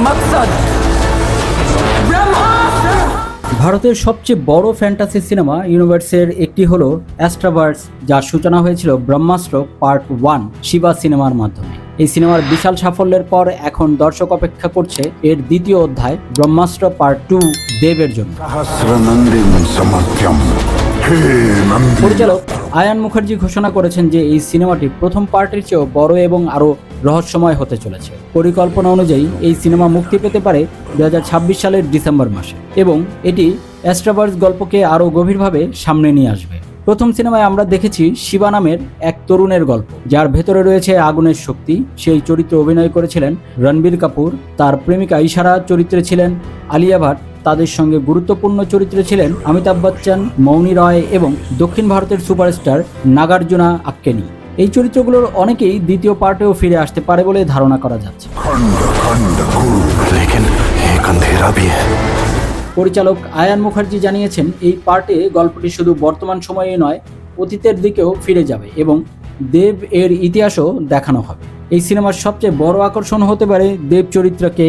मकसद ब्रह्मास्त्र। ভারতের সবচেয়ে বড় ফ্যান্টাসি সিনেমা ইউনিভার্সের একটি হলো অ্যাস্ট্রাভার্স, যার সূচনা হয়েছিল ব্রহ্মাস্ত্র পার্ট 1 শিবা সিনেমার মাধ্যমে। এই সিনেমার বিশাল সাফল্যের পর এখন দর্শক অপেক্ষা করছে এর দ্বিতীয় অধ্যায় ব্রহ্মাস্ত্র পার্ট 2 দেবের জন্য। পরিচালক আয়ান মুখার্জি ঘোষণা করেছেন যে এই সিনেমাটি প্রথম পার্টের চেয়েও বড় এবং আরও রহস্যময় হতে চলেছে। পরিকল্পনা অনুযায়ী এই সিনেমা মুক্তি পেতে পারে 2026 সালের ডিসেম্বর মাসে এবং এটি অ্যাস্ট্রাভার্স গল্পকে আরও গভীরভাবে সামনে নিয়ে আসবে। প্রথম সিনেমায় আমরা দেখেছি শিবা নামের এক তরুণের গল্প, যার ভেতরে রয়েছে আগুনের শক্তি। সেই চরিত্রে অভিনয় করেছিলেন রণবীর কাপুর, তার প্রেমিকা ইশারা চরিত্রে ছিলেন আলিয়া ভাট, তাদের সঙ্গে গুরুত্বপূর্ণ চরিত্রে ছিলেন অমিতাভ বচ্চন, মৌনী রয় এবং দক্ষিণ ভারতের সুপারস্টার নাগার্জুনা আক্কেনি। এই চরিত্রগুলোর অনেকেই দ্বিতীয় পার্টেও ফিরে আসতে পারে বলে ধারণা করা যাচ্ছে। পরিচালক আয়ান মুখার্জি জানিয়েছেন এই পার্টে গল্পটি শুধু বর্তমান সময়ে নয়, অতীতের দিকেও ফিরে যাবে এবং দেব এর ইতিহাসও দেখানো হবে। এই সিনেমার সবচেয়ে বড় আকর্ষণ হতে পারে দেব চরিত্রকে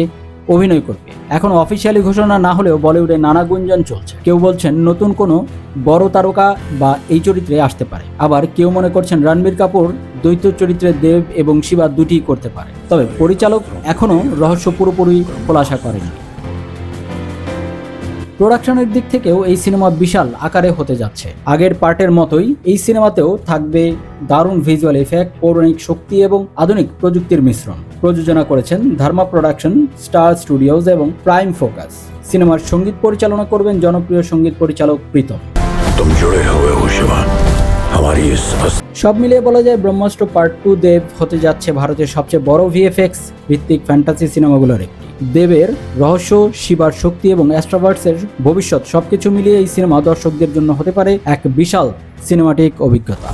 অভিনয় করবে। এখন অফিসিয়ালি ঘোষণা না হলেও বলিউডে নানা গুঞ্জন চলছে। কেউ বলছেন নতুন কোনো বড় তারকা বা এই চরিত্রে আসতে পারে, আবার কেউ মনে করছেন রণবীর কাপুর দ্বৈত চরিত্রে দেব এবং শিবা দুটিই করতে পারে। তবে পরিচালক এখনও রহস্য পুরোপুরি খোলাসা করেনি। প্রোডাকশনের দিক থেকেও এই সিনেমা বিশাল আকারে হতে যাচ্ছে। আগের পার্টের মতোই এই সিনেমাতেও থাকবে দারুণ ভিজুয়াল এফেক্ট, পৌরাণিক শক্তি এবং আধুনিক প্রযুক্তির মিশ্রণ। প্রযোজনা করেছেন ধর্মা প্রোডাকশন, স্টার স্টুডিওজ এবং প্রাইম ফোকাস। সিনেমার সঙ্গীত পরিচালনা করবেন জনপ্রিয় সঙ্গীত পরিচালক প্রীতম। সব মিলিয়ে বলা যায় ব্রহ্মাস্ত্র পার্ট 2 দেব হতে যাচ্ছে ভারতের সবচেয়ে বড় ভিএফএক্স ভিত্তিক ফ্যান্টাসি সিনেমাগুলোর একটি। দেবের রহস্য, শিবার শক্তি এবং অ্যাস্ট্রাভার্সের ভবিষ্যৎ সবকিছু মিলিয়ে এই সিনেমা দর্শকদের জন্য হতে পারে এক বিশাল সিনেমাটিক অভিজ্ঞতা।